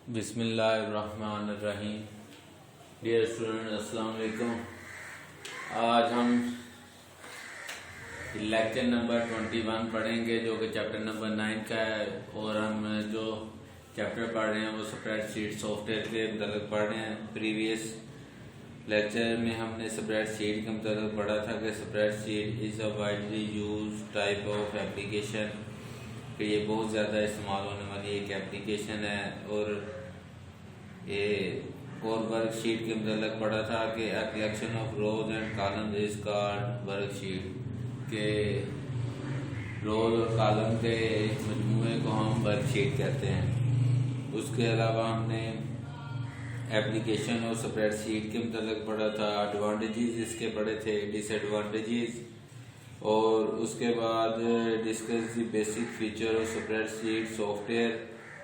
बिस्मिल्लाहिर्रहमानिर्रहीम। Dear student, अस्सलाम वालेकुम। आज हम लेक्चर नंबर 21 पढ़ेंगे जो कि चैप्टर नंबर 9 का है। और हम जो चैप्टर पढ़ रहे हैं वो स्प्रेडशीट सॉफ्टवेयर के मतलब पढ़ रहे हैं। प्रीवियस लेक्चर में हमने स्प्रेडशीट के मतलब पढ़ा था कि spreadsheet is a widely use type of application, कि ये बहुत ज़्यादा इस्तेमाल होने वाली एक एप्लीकेशन है। और ये और वर्कशीट के मतलब पढ़ा था कि a collection of rose and columns is called worksheet, के रोज और कॉलम के मजमूए को हम वर्कशीट कहते हैं। उसके अलावा हमने एप्लीकेशन और स्प्रेडशीट के मतलब पढ़ा था, एडवांटेजेस इसके पढ़े थे, डिसएडवांटेजेस, और उसके बाद discuss the basic feature of spreadsheet software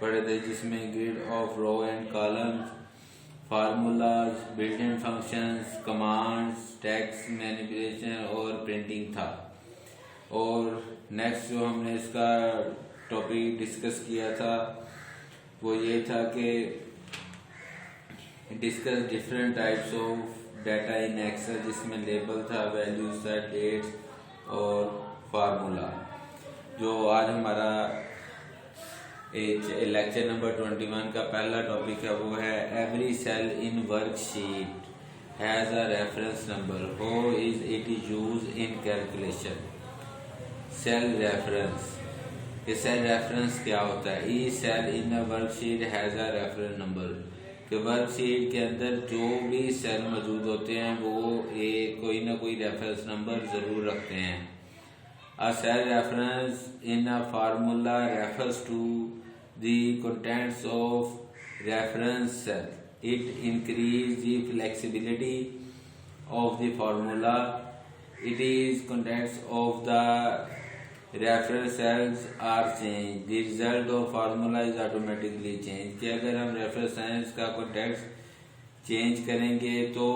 पढ़े थे, जिसमें grid of row and columns, formulas, built in functions, commands, text manipulation और प्रिंटिंग था। और नेक्स्ट जो हमने इसका टॉपिक डिस्कस किया था वो ये था कि discuss different types of data in Excel, जिसमें लेबल था, वैल्यूज था, डेट्स और फार्मूला। जो आज हमारा लेक्चर नंबर 21 का पहला टॉपिक है वो है every cell in worksheet has a reference number, how is it used in calculation. Cell reference, ये सेल रेफरेंस क्या होता है? ई cell in a worksheet has a reference number, कि वर्कशीट के अंदर जो भी सेल मौजूद होते हैं वो कोई ना कोई रेफरेंस नंबर ज़रूर रखते हैं। A cell reference in a formula refers to the contents of reference cell. It increases the flexibility of the formula. It is contents of the reference cells are changed. The result of formula is automatically changed. कि अगर हम reference cells का context change करेंगे तो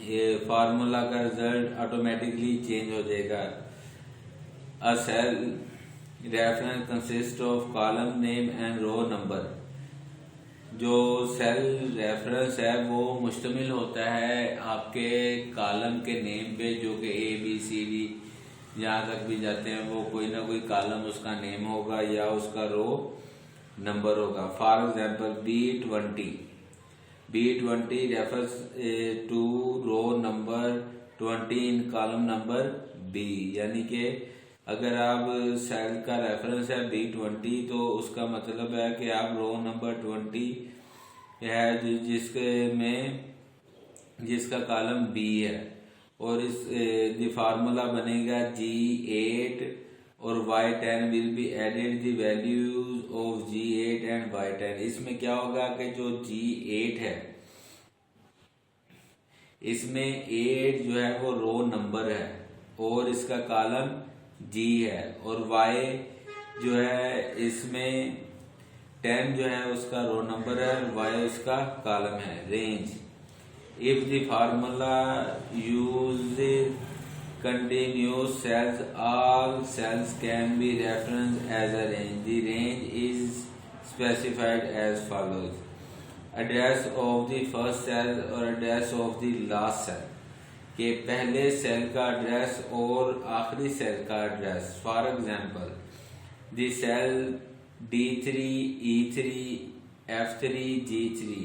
ये formula का result automatically change हो जाएगा। A cell reference consist of column name and row number, जो सेल रेफरेंस है वो मुश्तमिल होता है आपके कॉलम के नेम पे, जो कि ABCD जहाँ तक भी जाते हैं वो कोई ना कोई कॉलम उसका नेम होगा या उसका रो नंबर होगा। For example B20 refers to row number 20 in column number B, यानी कि अगर आप सेल का रेफरेंस है B20 तो उसका मतलब है कि आप रो नंबर 20 है जिसका कॉलम B है। और इस फार्मूला बनेगा G8 और Y10 will be added the values of G8 and Y10। इसमें क्या होगा कि जो G8 है इसमें 8 जो है वो रो नंबर है और इसका कॉलम G है, और Y जो है इसमें 10 जो है उसका रो नंबर है, Y उसका कॉलम है। Range, if the formula use continuous cells, all cells can be referenced as a range. The range is specified as follows: address of the first cell और address of the last cell, के पहले cell का address और आखिरी cell का address. For example the cell D3, E3, F3, G3,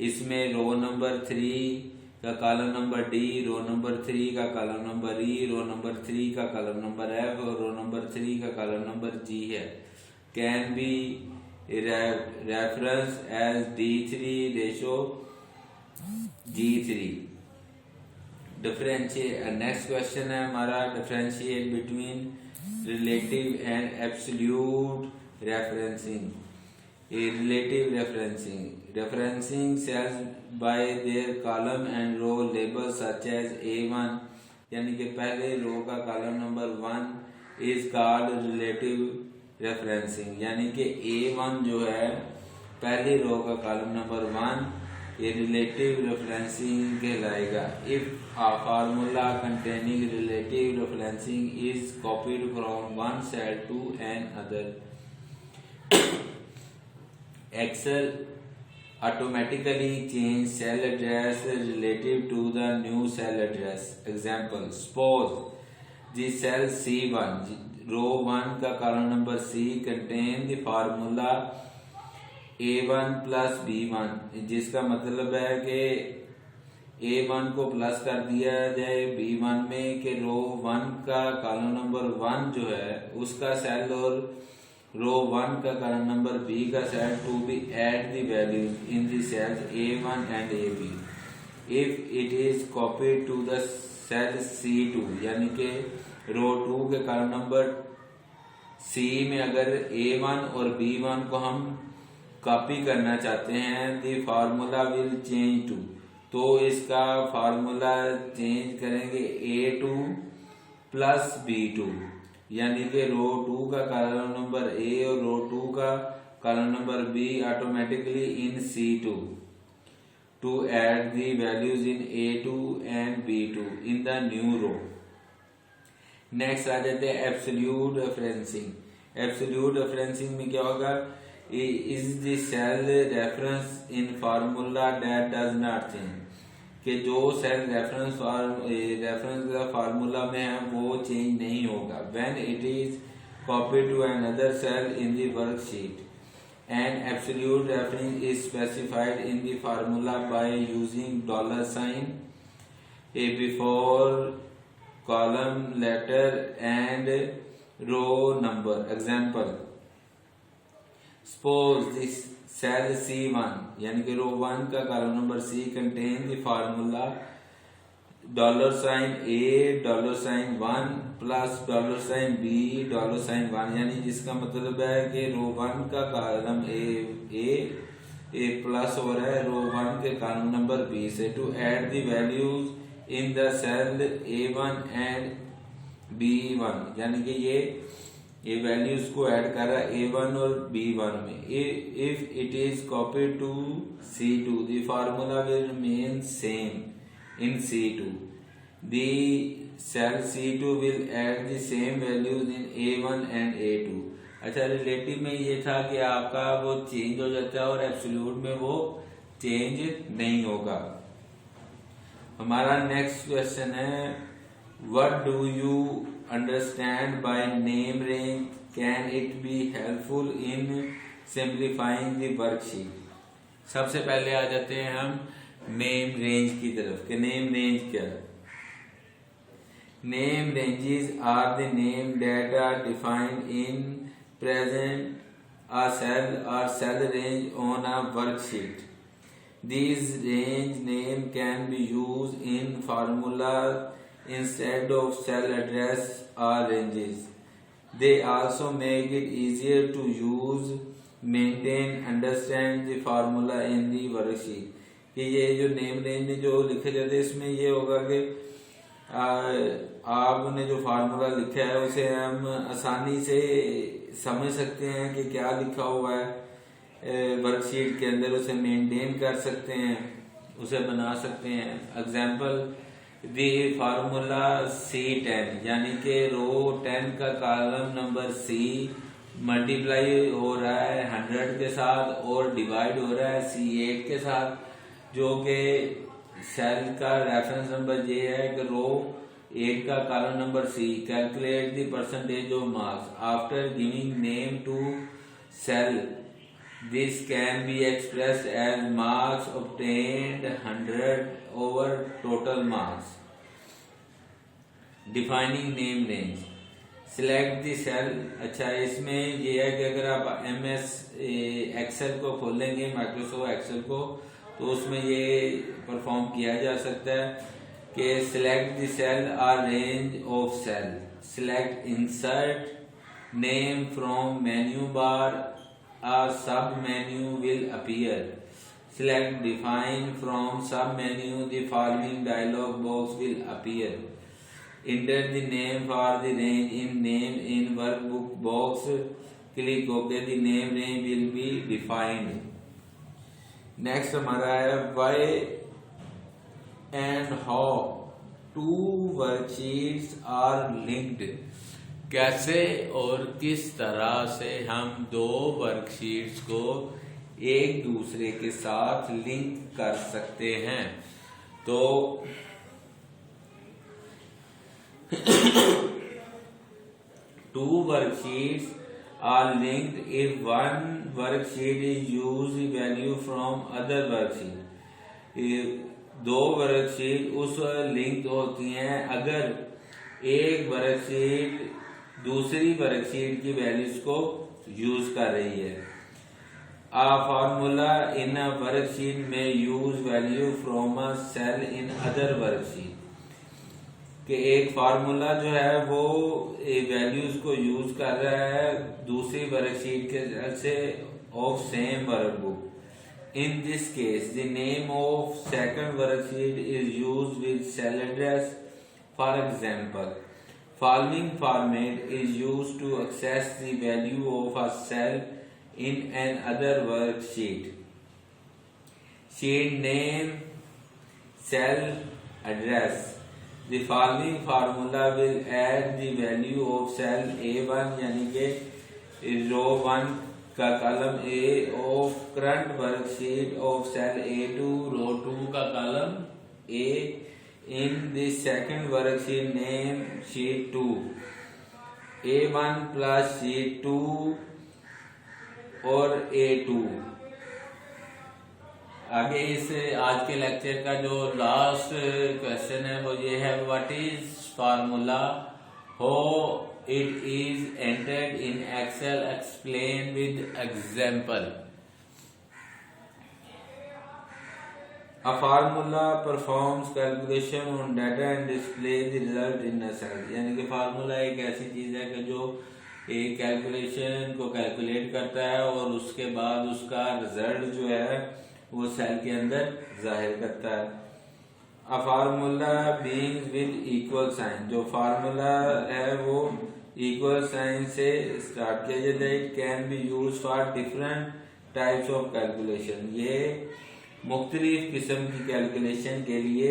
इसमें रो number 3 का column number D, row number 3 का column number E, row number 3 का कॉलम नंबर F और रो नंबर 3 का कॉलम नंबर G है। Can be reference as D3 ratio G3। Differentiate, next question है हमारा differentiate between relative and absolute referencing. Relative referencing cells by their column and row labels such as A1, यानी कि पहले रो का column number 1 is called relative referencing, यानी कि A1 जो है पहली रो का कॉलम नंबर 1 ये relative referencing कहलाएगा। If a formula containing relative referencing is copied from one cell to another, Excel automatically change cell address relative to the new cell address. Example, suppose the cell C1, row 1 का column number C contain the formula A1 plus B1, जिसका मतलब है कि A1 को plus कर दिया जाए B1 में कि रो 1 का कॉलम नंबर 1 जो है उसका सेल और रो 1 का कॉलम नंबर B का cell to be add the values in the cells A1 and AB if it is copied to the cell C2, यानी कि रो 2 के कॉलम नंबर C में अगर A1 और B1 को हम कॉपी करना चाहते हैं the formula will change to, तो इसका फार्मूला चेंज करेंगे A2 प्लस B2, यानी कि रो 2 का कॉलम नंबर A और रो 2 का column number B automatically in C2 to add the values in A2 and B2 in the new row. Next आ जाते हैं एब्सोल्यूट रेफरेंसिंग। एब्सोल्यूट रेफरेंसिंग में क्या होगा, is the cell reference in formula that does not change, कि जो cell reference का formula में है वो चेंज नहीं होगा। When it is copied to another cell in the worksheet and absolute reference is specified in the formula by using $sign before column letter and row number. Example, suppose this cell C1, यानी कि row 1 का column number C contain the formula $A $1 plus $B $1, यानी जिसका मतलब है कि row 1 का column A plus हो रहा है रो 1 के कॉलम नंबर B से to add the values in the cell A1 and B1, यानी कि ये वैल्यूज को ऐड कर रहा है A1 और B1 में। If it is copied to C2 the formula will remain same in C2, the cell C2 will add the same values in A1 and A2। अच्छा, रिलेटिव में ये था कि आपका वो चेंज हो जाता है और एब्सोल्यूट में वो चेंज नहीं होगा। हमारा नेक्स्ट क्वेश्चन है, what do you understand by name range, can it be helpful in simplifying the worksheet? सबसे पहले आ जाते हैं हम नेम रेंज की तरफ कि नेम रेंज क्या है। Name ranges are the name that are defined in present a cell or cell range on a worksheet. These range name can be used in formula instead of cell address or ranges. They also make it easier to use, maintain, understand the formula in the worksheet. कि ये जो name range में जो लिखे जाते हैं इसमें ये होगा कि आपने जो फार्मूला लिखा है उसे हम आसानी से समझ सकते हैं कि क्या लिखा हुआ है वर्कशीट के अंदर, उसे मेंटेन कर सकते हैं, उसे बना सकते हैं। एग्जाम्पल, दी फार्मूला C10, यानी कि रो 10 का कॉलम नंबर C मल्टीप्लाई हो रहा है 100 के साथ और डिवाइड हो रहा है C8 के साथ, जो कि सेल का रेफरेंस नंबर ये है कि रो 8 का column number C। Calculate the percentage of marks after giving name to cell. This can be expressed as marks obtained 100 over total marks. Defining name range. Select the cell. अच्छा, इसमें ये है कि अगर आप MS Excel को खोलेंगे, Microsoft Excel को, तो उसमें ये परफॉर्म किया जा सकता है कि select the cell or range of cell. Select insert name from menu bar. A sub menu will appear. Select define from sub menu. The following dialog box will appear. Enter the name for the range in name in workbook box. Click OK. The name range will be defined. Next हमारा है why and how two worksheets are linked. कैसे और किस तरह से हम दो worksheets को एक दूसरे के साथ लिंक कर सकते हैं। तो two worksheets are linked if one worksheet is used value from other worksheet। दो वर्कशीट उस लिंक होती हैं अगर एक वर्कशीट दूसरी वर्कशीट की वैल्यूज को यूज कर रही है। A formula in a worksheet may use value from a cell in other worksheet। कि एक फार्मूला जो है वो वैल्यूज को यूज कर रहा है दूसरी वर्कशीट के से of same workbook. In this case, the name of second worksheet is used with cell address. For example, following format is used to access the value of a cell in another worksheet. Sheet name, cell address. The following formula will add the value of cell A1 यानी कि row 1 का column A of current worksheet of cell A2 रो 2 का column A in the second worksheet name sheet 2 A1 plus sheet 2 और A2। आगे इस आज के lecture का जो लास्ट क्वेश्चन है वो ये है, what is formula, how it is entered in Excel, explain with example। A formula performs calculation on data and displays the result in a cell। यानी कि फार्मूला एक ऐसी चीज है कि जो एक कैलकुलेशन को कैलकुलेट करता है और उसके बाद उसका रिजल्ट जो है वो सेल के अंदर जाहिर करता है। A formula begins with equal sign। जो फार्मूला है वो इक्वल साइन से स्टार्ट किया जाता है। It can be use for different types of calculation. ये मुख्तलिफ किस्म की कैलकुलेशन के लिए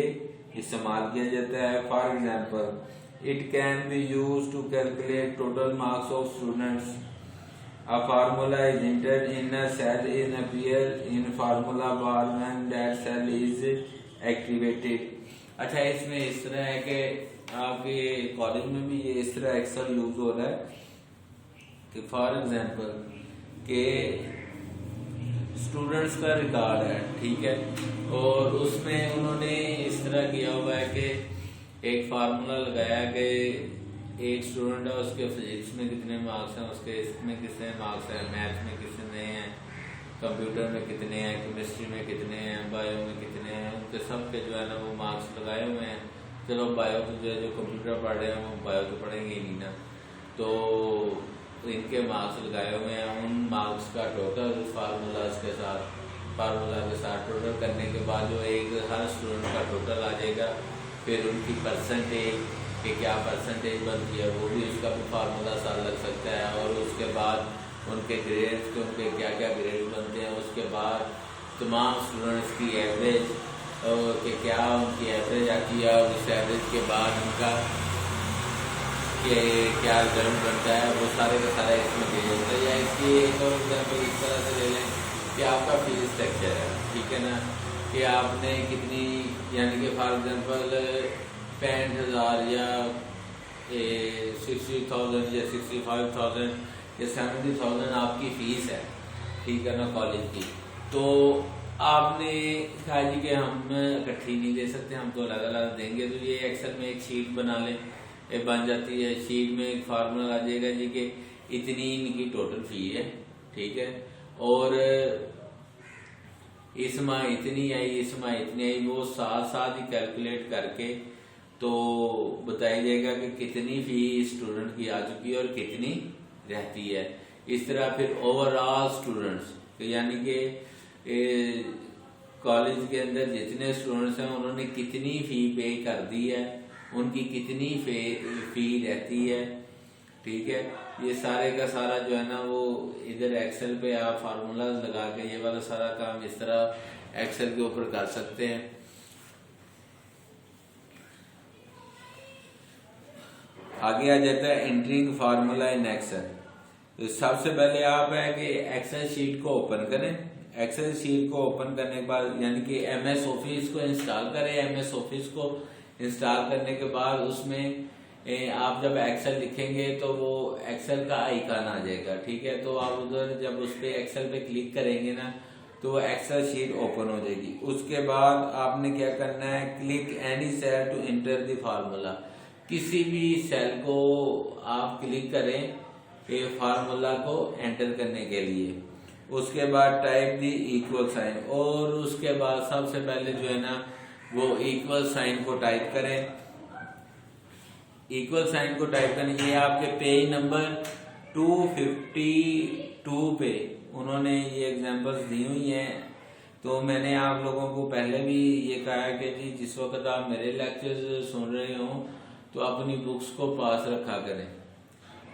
इस्तेमाल किया जाता है। For example, it can be use to calculate total marks of students. A formula is entered in a cell in appear in formula bar when that cell is activated। अच्छा, इसमें इस तरह है कि आपके कॉलेज में भी ये इस तरह एक्सेल यूज हो रहा है कि फॉर एग्जांपल के स्टूडेंट्स का रिकॉर्ड है, ठीक है, और उसमें उन्होंने इस तरह किया हुआ है कि एक फार्मूला लगाया कि एक स्टूडेंट है, उसके फिजिक्स में कितने मार्क्स हैं, उसके इसमें कितने मार्क्स हैं, मैथ में कितने हैं, कंप्यूटर में कितने हैं, केमिस्ट्री में कितने हैं, बायो में कितने हैं, उनके सब के जो है ना वो मार्क्स लगाए हुए हैं। चलो बायो तो जो कंप्यूटर पढ़ रहे हैं वो बायो तो पढ़ेंगे ही नहीं ना, तो इनके मार्क्स लगाए हुए हैं। उन मार्क्स का टोटल फार्मूला के साथ टोटल करने के बाद जो एक हर स्टूडेंट का टोटल आ जाएगा। फिर उनकी परसेंटेज कि क्या परसेंटेज बनती है वो भी उसका भी फार्मूला साथ लग सकता है। और उसके बाद उनके ग्रेड्स के उनके क्या क्या ग्रेड बनते हैं, उसके बाद तमाम स्टूडेंट्स की एवरेज कि क्या उनकी एवरेज आती है और उस एवरेज के बाद उनका क्या रिजल्ट बनता है वो सारे का सारा इसमें दिया जाता है। या इसकी एक और एग्जाम्पल इस तरह से ले लें कि आपका फीस स्ट्रक्चर है, ठीक है ना, कि आपने कितनी यानी कि फॉर एग्जाम्पल 65,000 या 60,000 या 65,000 या 70,000 आपकी फीस है, ठीक है ना, कॉलेज की। तो आपने कहा जी कि हम इकट्ठी नहीं दे सकते, हम तो अलग अलग देंगे। तो ये एक्सेल में एक शीट बना लें, बन जाती है। शीट में एक फार्मूला आ जाएगा जी कि इतनी इनकी टोटल फी है, ठीक है, और इस माह इतनी आई, इस माह इतनी आई, वो साथ साथ ही कैलकुलेट करके तो बताया जाएगा कि कितनी फी स्टूडेंट की आ चुकी है और कितनी रहती है। इस तरह फिर ओवरऑल स्टूडेंट्स यानी कि कॉलेज के अंदर जितने स्टूडेंट्स हैं उन्होंने कितनी फी पे कर दी है, उनकी कितनी फी रहती है, ठीक है। ये सारे का सारा जो है ना वो इधर एक्सेल पे आप फार्मूला लगा के ये वाला सारा काम इस तरह एक्सेल के ऊपर कर सकते हैं। आगे आ जाता है एंटरिंग फार्मूला इन एक्सेल। तो सबसे पहले आप है कि एक्सेल शीट को ओपन करें। एक्सेल शीट को ओपन करने के बाद यानी कि MS ऑफिस को इंस्टॉल करें। MS ऑफिस को इंस्टॉल करने के बाद उसमें आप जब एक्सेल लिखेंगे तो वो एक्सेल का आइकन आ जाएगा, ठीक है। तो आप उधर जब उस पे एक्सेल पे क्लिक करेंगे ना तो वो एक्सेल शीट ओपन हो जाएगी। उसके बाद आपने क्या करना है, click any cell to enter the formula. किसी भी सेल को आप क्लिक करें ये फार्मूला को एंटर करने के लिए। उसके बाद टाइप दी इक्वल साइन, और उसके बाद सबसे पहले जो है ना वो इक्वल साइन को टाइप करें। इक्वल साइन को टाइप करने ये आपके पेज नंबर 252 पे उन्होंने ये एग्जांपल्स दी हुई हैं। तो मैंने आप लोगों को पहले भी ये कहा है कि जी जिस वक्त आप मेरे लेक्चर्स सुन रहे हो तो अपनी बुक्स को पास रखा करें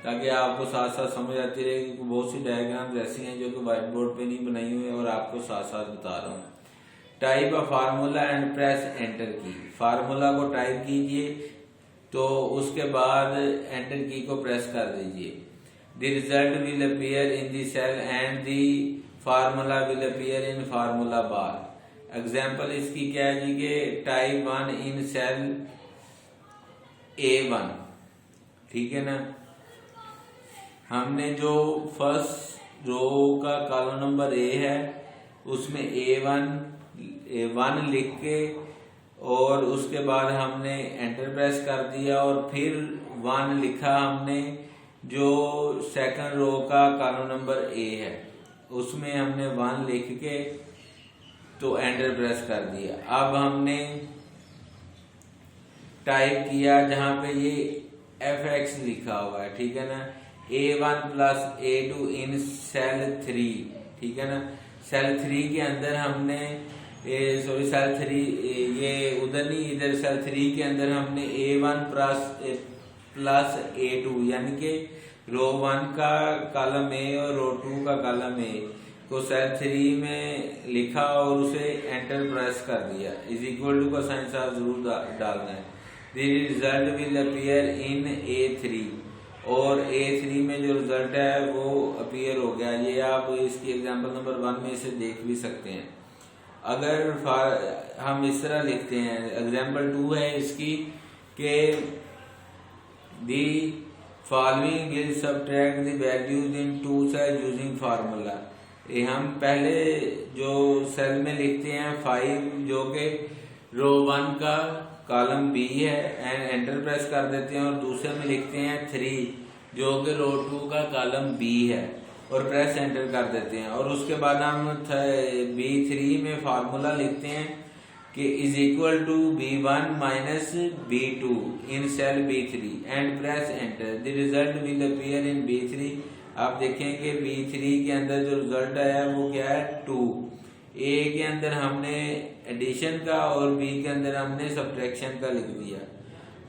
ताकि आपको साथ साथ समझ आती रहे। बहुत सी डायग्राम्स ऐसी हैं जो कि व्हाइट बोर्ड पे नहीं बनाई हुई है और आपको साथ साथ बता रहा हूँ। Type a formula and press enter की। फार्मूला को टाइप कीजिए तो उसके बाद एंटर की को प्रेस कर दीजिए। The result will appear in the cell and the formula will appear in formula bar. Example इसकी क्या है जी कि टाइप 1 इन सेल A1, ठीक है ना। हमने जो फर्स्ट रो का कॉलम नंबर A है उसमें A1 लिख के और उसके बाद हमने एंटर प्रेस कर दिया और फिर 1 लिखा हमने जो सेकंड रो का कॉलम नंबर A है उसमें हमने 1 लिख के तो एंटर प्रेस कर दिया। अब हमने टाइप किया जहां पे ये FX लिखा हुआ है, ठीक है ना। A1 प्लस A2 इन सेल 3, ठीक है ना। सेल 3 के अंदर हमने सेल 3 ये उधर नहीं इधर सेल 3 के अंदर हमने A1 प्लस A2 यानी कि रो 1 का कॉलम A और रो 2 का कॉलम A को सेल 3 में लिखा और उसे एंटर प्रेस कर दिया। इज इक्वल टू का साइन साफ जरूर डालना है। The result will appear in A3 और A3 में जो रिजल्ट है वो अपीयर हो गया। ये आप इसकी एग्जांपल नंबर 1 में इसे देख भी सकते हैं। अगर हम इस तरह लिखते हैं, एग्जांपल 2 है इसकी के the following will subtract the values in 2 cell using formula. ये हम पहले जो सेल में लिखते हैं 5 जो कि रो 1 का कॉलम B है एंड एंटर प्रेस कर देते हैं और दूसरे में लिखते हैं 3 जो कि रो 2 का कॉलम B है और प्रेस एंटर कर देते हैं। और उसके बाद हम B3 में फार्मूला लिखते हैं कि is equal to B1 minus B2 in cell B3 and press enter. The result will appear in B3। आप देखेंगे B3 के अंदर जो रिजल्ट आया वो क्या है 2। A के अंदर हमने एडिशन का और B के अंदर हमने सब्ट्रैक्शन का लिख दिया।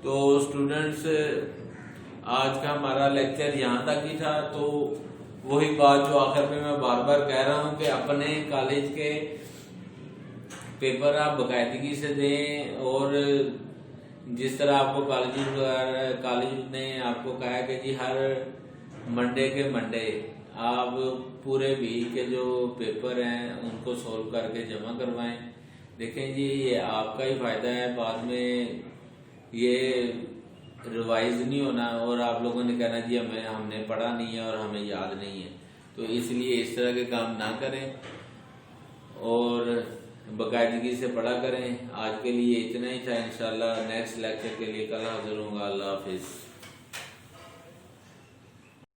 तो स्टूडेंट्स आज का हमारा लेक्चर यहाँ तक ही था। तो वही बात जो आखिर में मैं बार बार कह रहा हूँ कि अपने कॉलेज के पेपर आप बाकायदगी से दें और जिस तरह आपको कॉलेज ने आपको कहा है कि जी हर मंडे के मंडे आप पूरे वीक के जो पेपर हैं उनको सोल्व करके जमा करवाएं। देखें जी ये आपका ही फायदा है, बाद में ये रिवाइज नहीं होना और आप लोगों ने कहना जी हमने पढ़ा नहीं है और हमें याद नहीं है। तो इसलिए इस तरह के काम ना करें और बाकायदगी से पढ़ा करें। आज के लिए इतना ही था। इंशाल्लाह नेक्स्ट लेक्चर के लिए कल हाजिर होऊंगा। अल्लाह हाफिज।